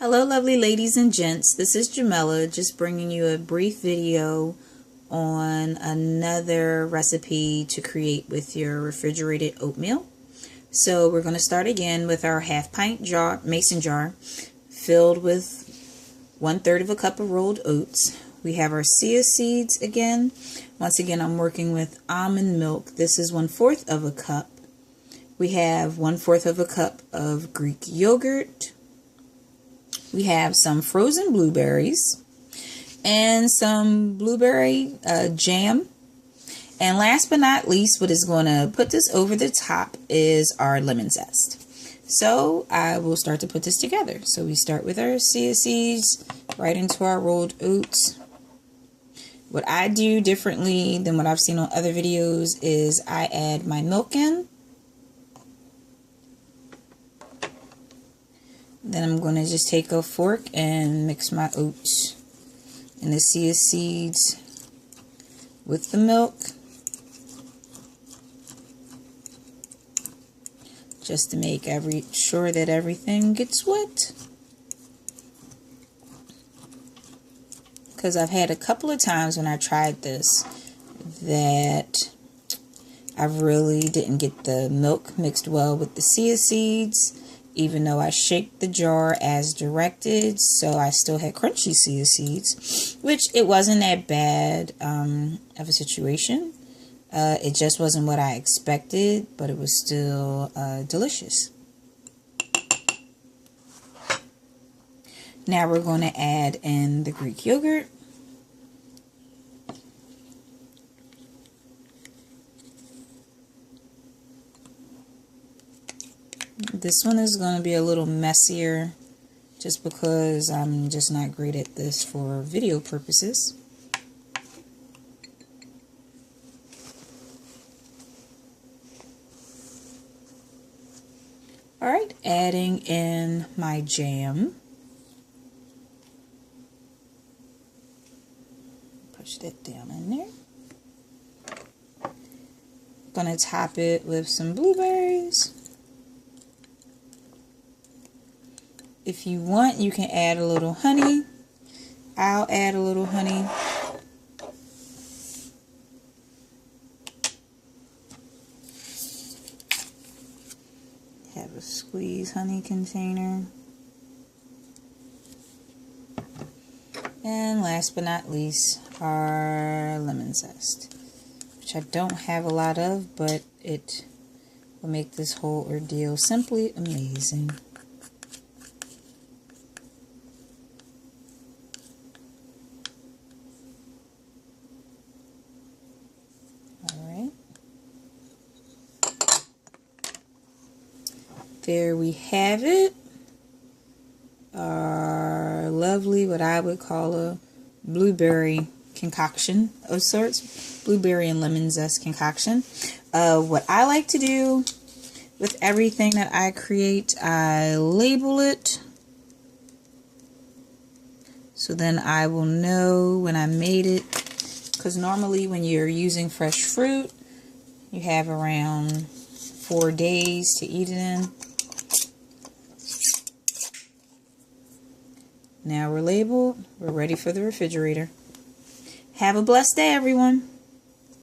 Hello lovely ladies and gents, this is Jamela just bringing you a brief video on another recipe to create with your refrigerated oatmeal. So we're going to start again with our half-pint jar, mason jar filled with 1/3 of a cup of rolled oats. We have our chia seeds again. Once again I'm working with almond milk. This is 1/4 of a cup. We have 1/4 of a cup of Greek yogurt. We have some frozen blueberries and some blueberry jam. And last but not least, what is going to put this over the top is our lemon zest. So I will start to put this together. So we start with our chia seeds right into our rolled oats. What I do differently than what I've seen on other videos is I add my milk in. Then I'm going to just take a fork and mix my oats and the chia seeds with the milk, just to make sure that everything gets wet. Because I've had a couple of times when I tried this that I really didn't get the milk mixed well with the chia seeds. Even though I shaked the jar as directed, so I still had crunchy chia seeds, which it wasn't that bad of a situation. It just wasn't what I expected, but it was still delicious. Now we're going to add in the Greek yogurt. This one is going to be a little messier just because I'm just not great at this for video purposes. Alright, adding in my jam. Push that down in there. Gonna top it with some blueberries. If you want, you can add a little honey. I'll add a little honey. Have a squeeze honey container. And last but not least, our lemon zest, which I don't have a lot of, but it will make this whole ordeal simply amazing. There we have it. Our lovely, what I would call a blueberry concoction of sorts. Blueberry and lemon zest concoction. What I like to do with everything that I create, I label it. So then I will know when I made it. Because normally when you're using fresh fruit, you have around 4 days to eat it in. Now we're labeled. We're ready for the refrigerator. Have a blessed day, everyone.